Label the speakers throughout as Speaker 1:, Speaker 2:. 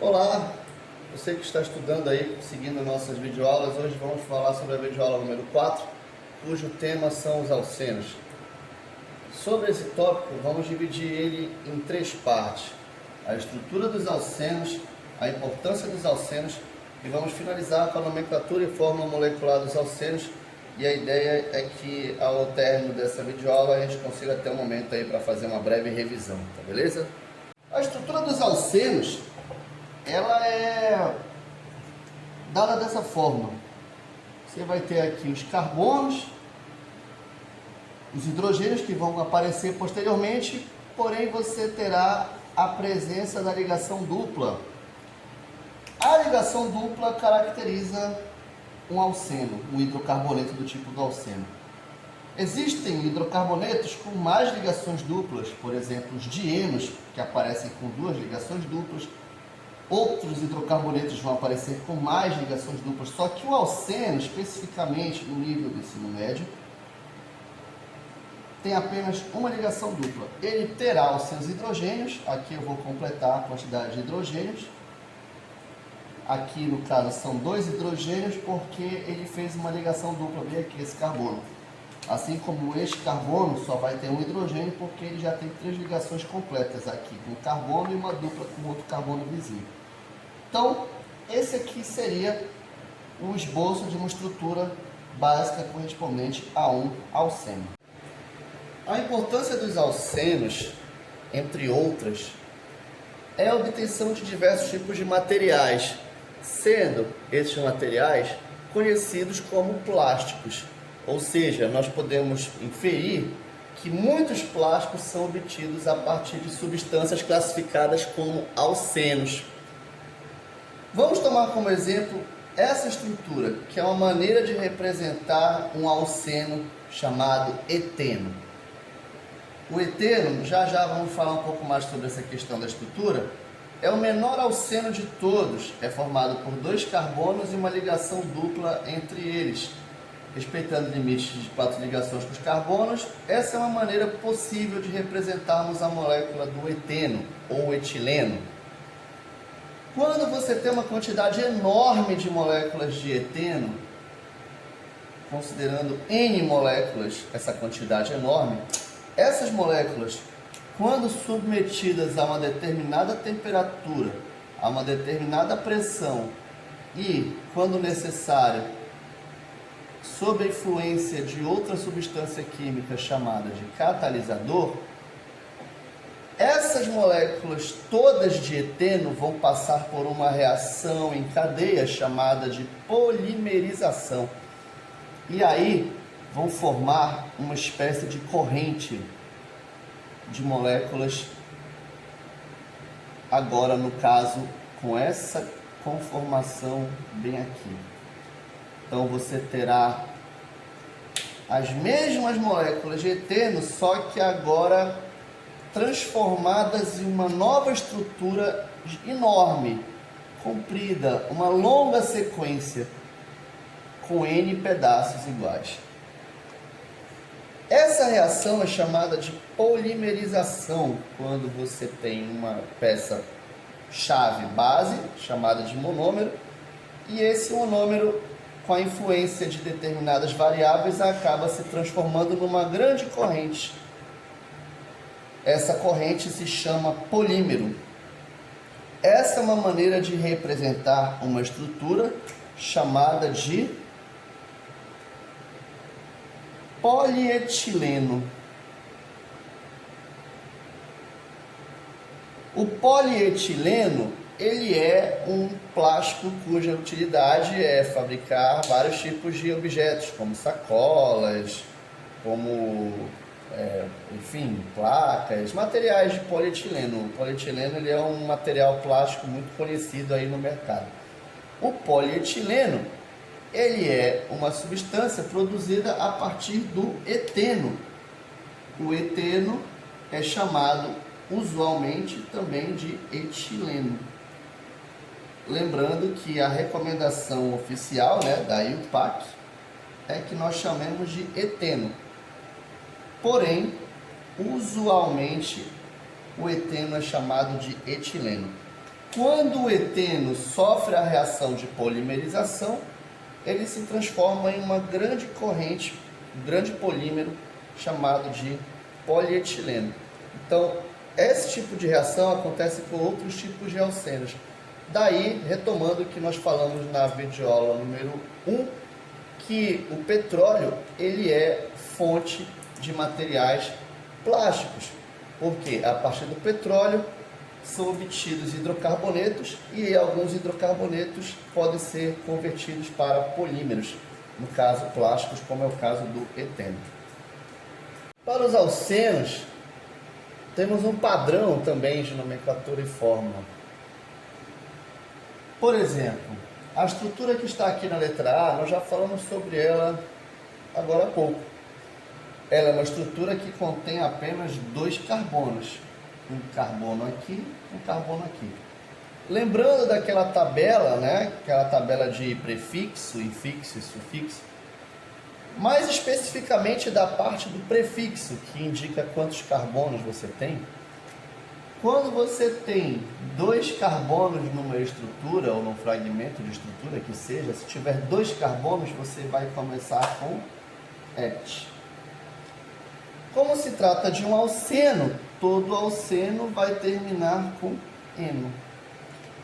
Speaker 1: Olá, você que está estudando aí, seguindo nossas videoaulas, hoje vamos falar sobre a videoaula número 4, cujo tema são os alcenos. Sobre esse tópico, vamos dividir ele em 3 partes: a estrutura dos alcenos, a importância dos alcenos e vamos finalizar com a nomenclatura e fórmula molecular dos alcenos. E a ideia é que ao término dessa videoaula a gente consiga ter um momento aí para fazer uma breve revisão, tá beleza? A estrutura dos alcenos, ela é dada dessa forma. Você vai ter aqui os carbonos, os hidrogênios que vão aparecer posteriormente, porém você terá a presença da ligação dupla. A ligação dupla caracteriza um alceno, um hidrocarboneto do tipo do alceno. Existem hidrocarbonetos com mais ligações duplas, por exemplo, os dienos, que aparecem com 2 ligações duplas. Outros hidrocarbonetos vão aparecer com mais ligações duplas, só que o alceno, especificamente no nível do ensino médio, tem apenas uma ligação dupla. Ele terá os seus hidrogênios, aqui eu vou completar a quantidade de hidrogênios. Aqui no caso são 2 hidrogênios porque ele fez uma ligação dupla bem aqui, esse carbono. Assim como este carbono só vai ter um hidrogênio porque ele já tem 3 ligações completas aqui, com carbono e uma dupla com outro carbono vizinho. Então, esse aqui seria o esboço de uma estrutura básica correspondente a um alceno. A importância dos alcenos, entre outras, é a obtenção de diversos tipos de materiais, sendo esses materiais conhecidos como plásticos. Ou seja, nós podemos inferir que muitos plásticos são obtidos a partir de substâncias classificadas como alcenos. Vamos tomar como exemplo essa estrutura, que é uma maneira de representar um alceno chamado eteno. O eteno, já vamos falar um pouco mais sobre essa questão da estrutura, é o menor alceno de todos, é formado por 2 carbonos e uma ligação dupla entre eles. Respeitando limites de 4 ligações com os carbonos, essa é uma maneira possível de representarmos a molécula do eteno ou etileno. Quando você tem uma quantidade enorme de moléculas de eteno, considerando N moléculas, essa quantidade enorme, essas moléculas, quando submetidas a uma determinada temperatura, a uma determinada pressão e, quando necessário, sob a influência de outra substância química chamada de catalisador, essas moléculas todas de eteno vão passar por uma reação em cadeia chamada de polimerização. E aí vão formar uma espécie de corrente de moléculas, agora no caso com essa conformação bem aqui. Então você terá as mesmas moléculas de eteno, só que agora transformadas em uma nova estrutura enorme, comprida, uma longa sequência com N pedaços iguais. Essa reação é chamada de polimerização, quando você tem uma peça chave base, chamada de monômero, e esse monômero, com a influência de determinadas variáveis, acaba se transformando numa grande corrente. Essa corrente se chama polímero. Essa é uma maneira de representar uma estrutura chamada de polietileno. O polietileno, ele é um plástico cuja utilidade é fabricar vários tipos de objetos, como sacolas, como, enfim, placas, materiais de polietileno. O polietileno, ele é um material plástico muito conhecido aí no mercado. O polietileno, ele é uma substância produzida a partir do eteno. O eteno é chamado usualmente também de etileno. Lembrando que a recomendação oficial, da IUPAC é que nós chamemos de eteno. Porém, usualmente o eteno é chamado de etileno. Quando o eteno sofre a reação de polimerização, ele se transforma em uma grande corrente, um grande polímero chamado de polietileno. Então, esse tipo de reação acontece com outros tipos de alcenos. Daí, retomando o que nós falamos na videoaula número 1, que o petróleo ele é fonte de materiais plásticos, porque a partir do petróleo são obtidos hidrocarbonetos e alguns hidrocarbonetos podem ser convertidos para polímeros, no caso plásticos, como é o caso do eteno. Para os alcenos, temos um padrão também de nomenclatura e fórmula. Por exemplo, a estrutura que está aqui na letra A, nós já falamos sobre ela agora há pouco. Ela é uma estrutura que contém apenas 2 carbonos. Um carbono aqui, um carbono aqui. Lembrando daquela tabela, né? Aquela tabela de prefixo, infixo e sufixo. Mais especificamente da parte do prefixo, que indica quantos carbonos você tem. Quando você tem 2 carbonos numa estrutura, ou num fragmento de estrutura, que seja, se tiver 2 carbonos, você vai começar com et. Como se trata de um alceno, todo alceno vai terminar com eno.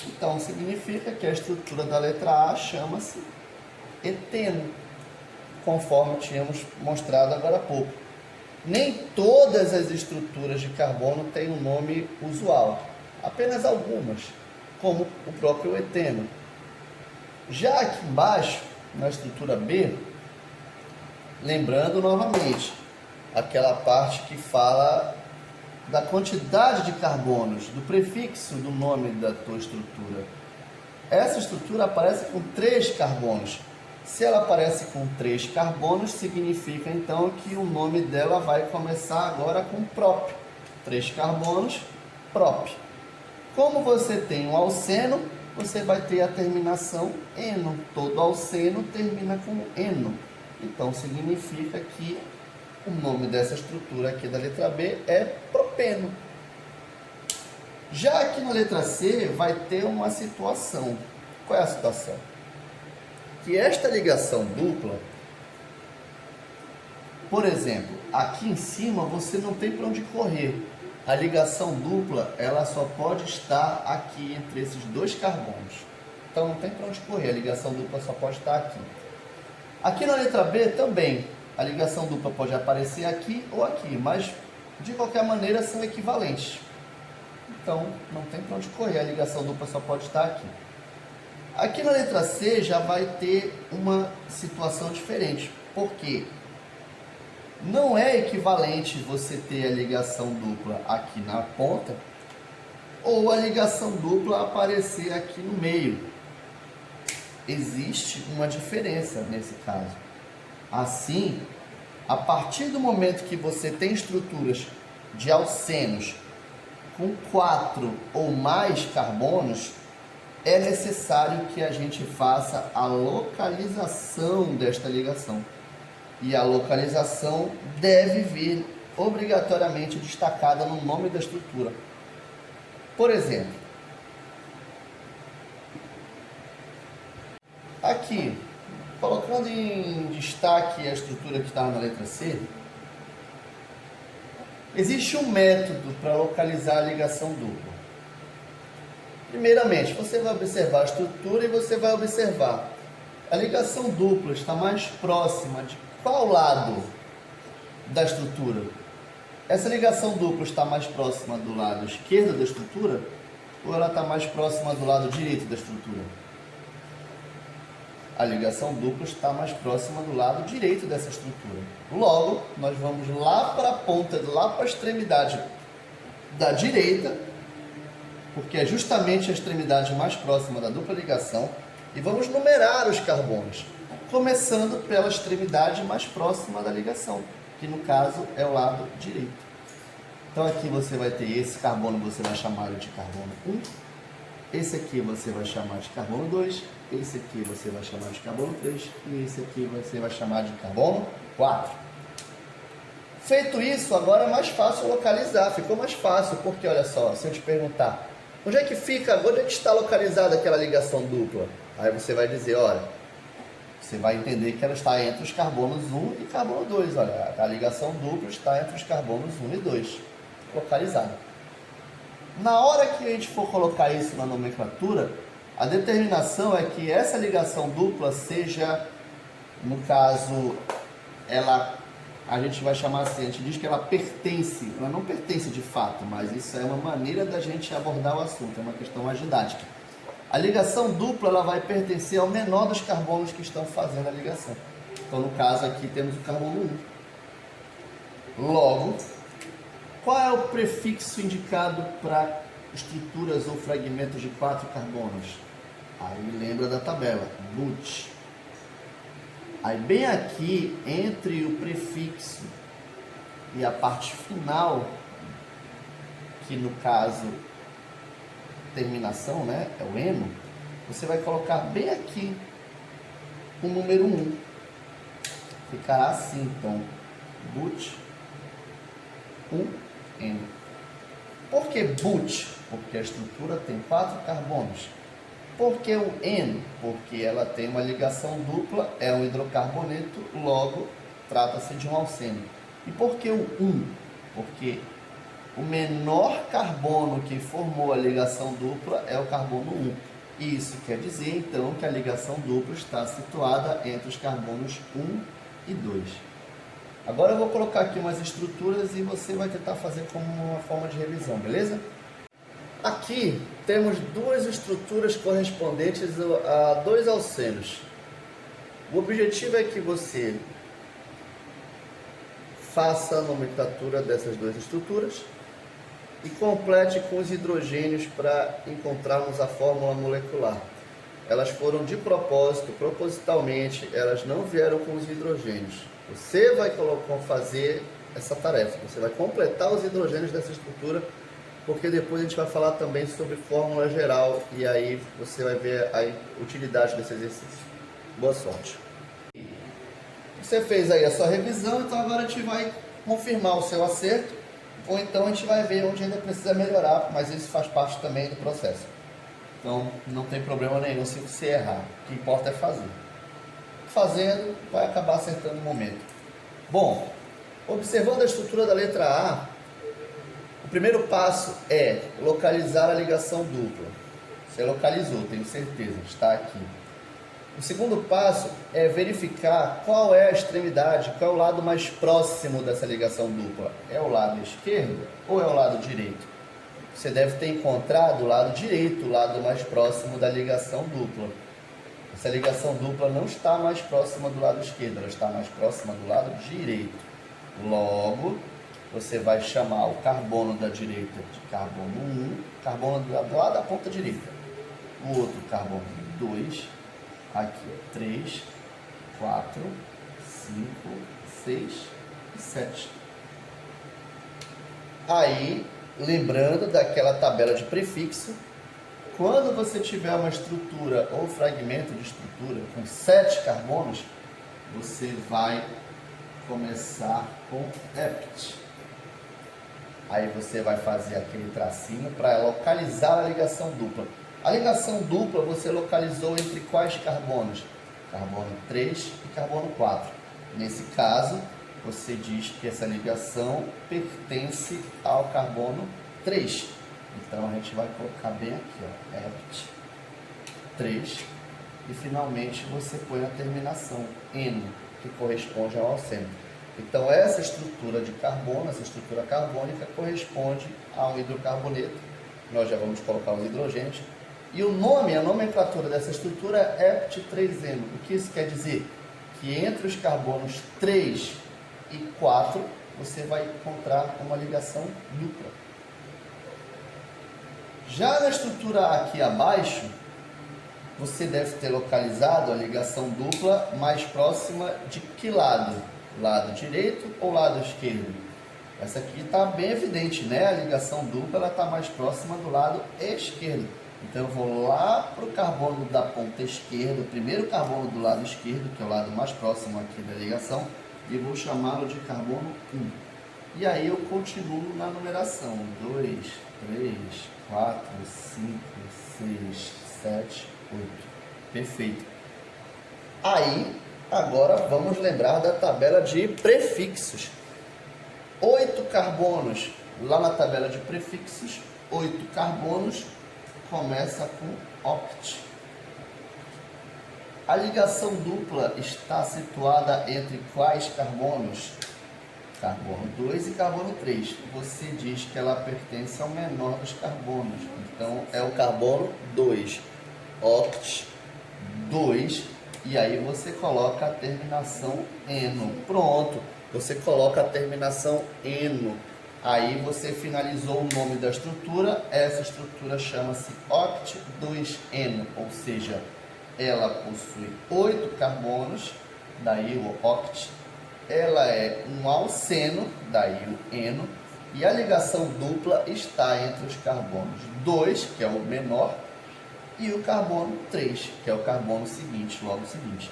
Speaker 1: Então, significa que a estrutura da letra A chama-se eteno, conforme tínhamos mostrado agora há pouco. Nem todas as estruturas de carbono têm um nome usual, apenas algumas, como o próprio eteno. Já aqui embaixo, na estrutura B, lembrando novamente, aquela parte que fala da quantidade de carbonos, do prefixo do nome da tua estrutura. Essa estrutura aparece com 3 carbonos. Se ela aparece com 3 carbonos, significa então que o nome dela vai começar agora com prop. 3 carbonos, prop. Como você tem um alceno, você vai ter a terminação eno. Todo alceno termina com eno. Então significa que o nome dessa estrutura aqui da letra B é propeno. Já aqui na letra C vai ter uma situação. Qual é a situação? Que esta ligação dupla, por exemplo, aqui em cima você não tem para onde correr. A ligação dupla, ela só pode estar aqui entre esses 2 carbonos. Então não tem para onde correr, a ligação dupla só pode estar aqui. Aqui na letra B também, a ligação dupla pode aparecer aqui ou aqui, mas de qualquer maneira são equivalentes. Então não tem para onde correr, a ligação dupla só pode estar aqui. Aqui na letra C já vai ter uma situação diferente, porque não é equivalente você ter a ligação dupla aqui na ponta ou a ligação dupla aparecer aqui no meio. Existe uma diferença nesse caso. Assim, a partir do momento que você tem estruturas de alcenos com 4 ou mais carbonos, é necessário que a gente faça a localização desta ligação. E a localização deve vir obrigatoriamente destacada no nome da estrutura. Por exemplo, aqui, colocando em destaque a estrutura que está na letra C, existe um método para localizar a ligação dupla. Primeiramente, você vai observar a estrutura e você vai observar a ligação dupla está mais próxima de qual lado da estrutura? Essa ligação dupla está mais próxima do lado esquerdo da estrutura ou ela está mais próxima do lado direito da estrutura? A ligação dupla está mais próxima do lado direito dessa estrutura. Logo, nós vamos lá para a ponta, lá para a extremidade da direita, porque é justamente a extremidade mais próxima da dupla ligação, e vamos numerar os carbonos, começando pela extremidade mais próxima da ligação, que no caso é o lado direito. Então aqui você vai ter esse carbono, você vai chamar de carbono 1, esse aqui você vai chamar de carbono 2, esse aqui você vai chamar de carbono 3 e esse aqui você vai chamar de carbono 4. Feito isso, agora é mais fácil localizar, ficou mais fácil, porque olha só, se eu te perguntar Onde é que fica, onde é que está localizada aquela ligação dupla? Aí você vai dizer, olha, você vai entender que ela está entre os carbonos 1 e carbono 2. Olha, a ligação dupla está entre os carbonos 1 e 2, localizada. Na hora que a gente for colocar isso na nomenclatura, a determinação é que essa ligação dupla seja, no caso, a gente vai chamar assim, a gente diz que ela pertence, ela não pertence de fato, mas isso é uma maneira da gente abordar o assunto, é uma questão mais didática. A ligação dupla ela vai pertencer ao menor dos carbonos que estão fazendo a ligação. Então, no caso aqui, temos o carbono 1. Logo, qual é o prefixo indicado para estruturas ou fragmentos de 4 carbonos? Aí lembra da tabela, but. Aí bem aqui, entre o prefixo e a parte final, que no caso, terminação, né, é o eno, você vai colocar bem aqui o número 1. Ficará assim, então, but 1N. Por que but? Porque a estrutura tem 4 carbonos. Por que o N? Porque ela tem uma ligação dupla, é um hidrocarboneto, logo trata-se de um alceno. E por que o 1? Porque o menor carbono que formou a ligação dupla é o carbono 1. E isso quer dizer, então, que a ligação dupla está situada entre os carbonos 1 e 2. Agora eu vou colocar aqui umas estruturas e você vai tentar fazer como uma forma de revisão, beleza? Aqui temos duas estruturas correspondentes a 2 alcenos. O objetivo é que você faça a nomenclatura dessas 2 estruturas e complete com os hidrogênios para encontrarmos a fórmula molecular. Elas foram de propósito, propositalmente, elas não vieram com os hidrogênios. Você vai fazer essa tarefa, você vai completar os hidrogênios dessa estrutura, porque depois a gente vai falar também sobre fórmula geral e aí você vai ver a utilidade desse exercício. Boa sorte! Você fez aí a sua revisão, então agora a gente vai confirmar o seu acerto, ou então a gente vai ver onde ainda precisa melhorar, mas isso faz parte também do processo. Então não tem problema nenhum se você errar, o que importa é fazer. Fazendo, vai acabar acertando no momento. Bom, observando a estrutura da letra A, o primeiro passo é localizar a ligação dupla. Você localizou, tenho certeza, está aqui. O segundo passo é verificar qual é a extremidade, qual é o lado mais próximo dessa ligação dupla. É o lado esquerdo ou é o lado direito? Você deve ter encontrado o lado direito, o lado mais próximo da ligação dupla. Essa ligação dupla não está mais próxima do lado esquerdo, ela está mais próxima do lado direito. Logo, você vai chamar o carbono da direita de carbono 1, carbono do lado da ponta direita. O outro carbono 2, aqui 3, 4, 5, 6 e 7. Aí, lembrando daquela tabela de prefixo, quando você tiver uma estrutura ou fragmento de estrutura com 7 carbonos, você vai começar com ept. Aí você vai fazer aquele tracinho para localizar a ligação dupla. A ligação dupla você localizou entre quais carbonos? Carbono 3 e carbono 4. Nesse caso, você diz que essa ligação pertence ao carbono 3. Então a gente vai colocar bem aqui, ó, ept 3, e finalmente você põe a terminação N, que corresponde ao alceno. Então essa estrutura de carbono, essa estrutura carbônica corresponde a um hidrocarboneto. Nós já vamos colocar os hidrogênios. E o nome, a nomenclatura dessa estrutura é ept3N. O que isso quer dizer? Que entre os carbonos 3 e 4 você vai encontrar uma ligação dupla. Já na estrutura aqui abaixo, você deve ter localizado a ligação dupla mais próxima de que lado? Lado direito ou lado esquerdo? Essa aqui está bem evidente, né? A ligação dupla está mais próxima do lado esquerdo. Então eu vou lá para o carbono da ponta esquerda, o primeiro carbono do lado esquerdo, que é o lado mais próximo aqui da ligação, e vou chamá-lo de carbono 1. E aí eu continuo na numeração, 2, 3, 4, 5, 6, 7, 8. Perfeito. Aí, agora vamos lembrar da tabela de prefixos. 8 carbonos, lá na tabela de prefixos, 8 carbonos, começa com oct. A ligação dupla está situada entre quais carbonos? Carbono 2 e carbono 3. Você diz que ela pertence ao menor dos carbonos. Então, é o carbono 2. Oct 2. E aí você coloca a terminação eno. Pronto. Você coloca a terminação eno. Aí você finalizou o nome da estrutura. Essa estrutura chama-se oct-2-eno. Ou seja, ela possui 8 carbonos. Daí o oct. Ela é um alceno, daí o eno, e a ligação dupla está entre os carbonos 2, que é o menor, e o carbono 3, que é o carbono seguinte, logo seguinte.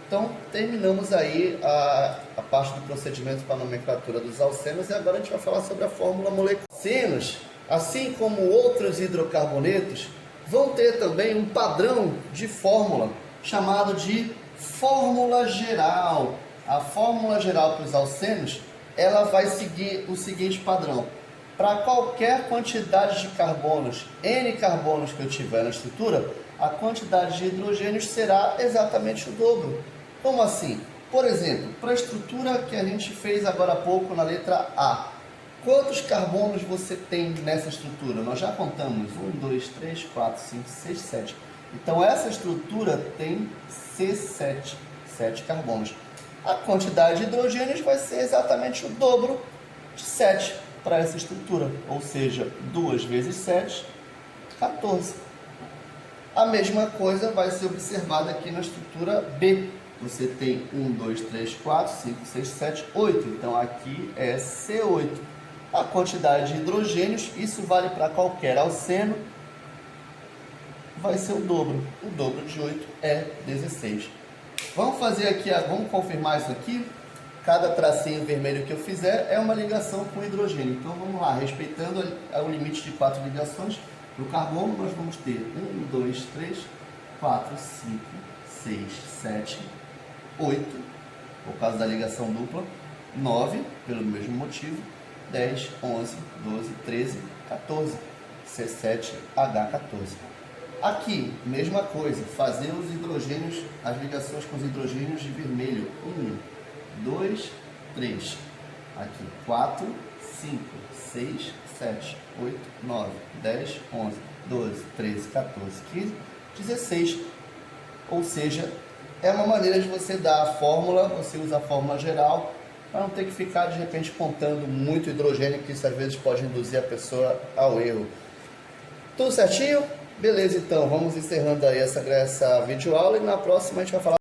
Speaker 1: Então, terminamos aí a parte do procedimento para a nomenclatura dos alcenos, e agora a gente vai falar sobre a fórmula molecular. Alcenos, assim como outros hidrocarbonetos, vão ter também um padrão de fórmula, chamado de fórmula geral. A fórmula geral para os alcenos, ela vai seguir o seguinte padrão. Para qualquer quantidade de carbonos, N carbonos que eu tiver na estrutura, a quantidade de hidrogênios será exatamente o dobro. Como assim? Por exemplo, para a estrutura que a gente fez agora há pouco na letra A, quantos carbonos você tem nessa estrutura? Nós já contamos 1, 2, 3, 4, 5, 6, 7. Então essa estrutura tem C7, 7 carbonos. A quantidade de hidrogênios vai ser exatamente o dobro de 7 para essa estrutura, ou seja, 2 vezes 7, 14. A mesma coisa vai ser observada aqui na estrutura B. Você tem 1, 2, 3, 4, 5, 6, 7, 8. Então aqui é C8. A quantidade de hidrogênios, isso vale para qualquer alceno, vai ser o dobro. O dobro de 8 é 16. Vamos fazer aqui, vamos confirmar isso aqui. Cada tracinho vermelho que eu fizer é uma ligação com hidrogênio. Então vamos lá, respeitando o limite de 4 ligações. No carbono nós vamos ter 1, 2, 3, 4, 5, 6, 7, 8, por causa da ligação dupla, 9, pelo mesmo motivo, 10, 11, 12, 13, 14, C7H14. Aqui, mesma coisa, fazer os hidrogênios, as ligações com os hidrogênios de vermelho. 1, 2, 3. Aqui, 4, 5, 6, 7, 8, 9, 10, 11, 12, 13, 14, 15, 16. Ou seja, é uma maneira de você dar a fórmula, você usa a fórmula geral, para não ter que ficar, de repente, contando muito hidrogênio, que isso às vezes pode induzir a pessoa ao erro. Tudo certinho? Beleza, então, vamos encerrando aí essa videoaula e na próxima a gente vai falar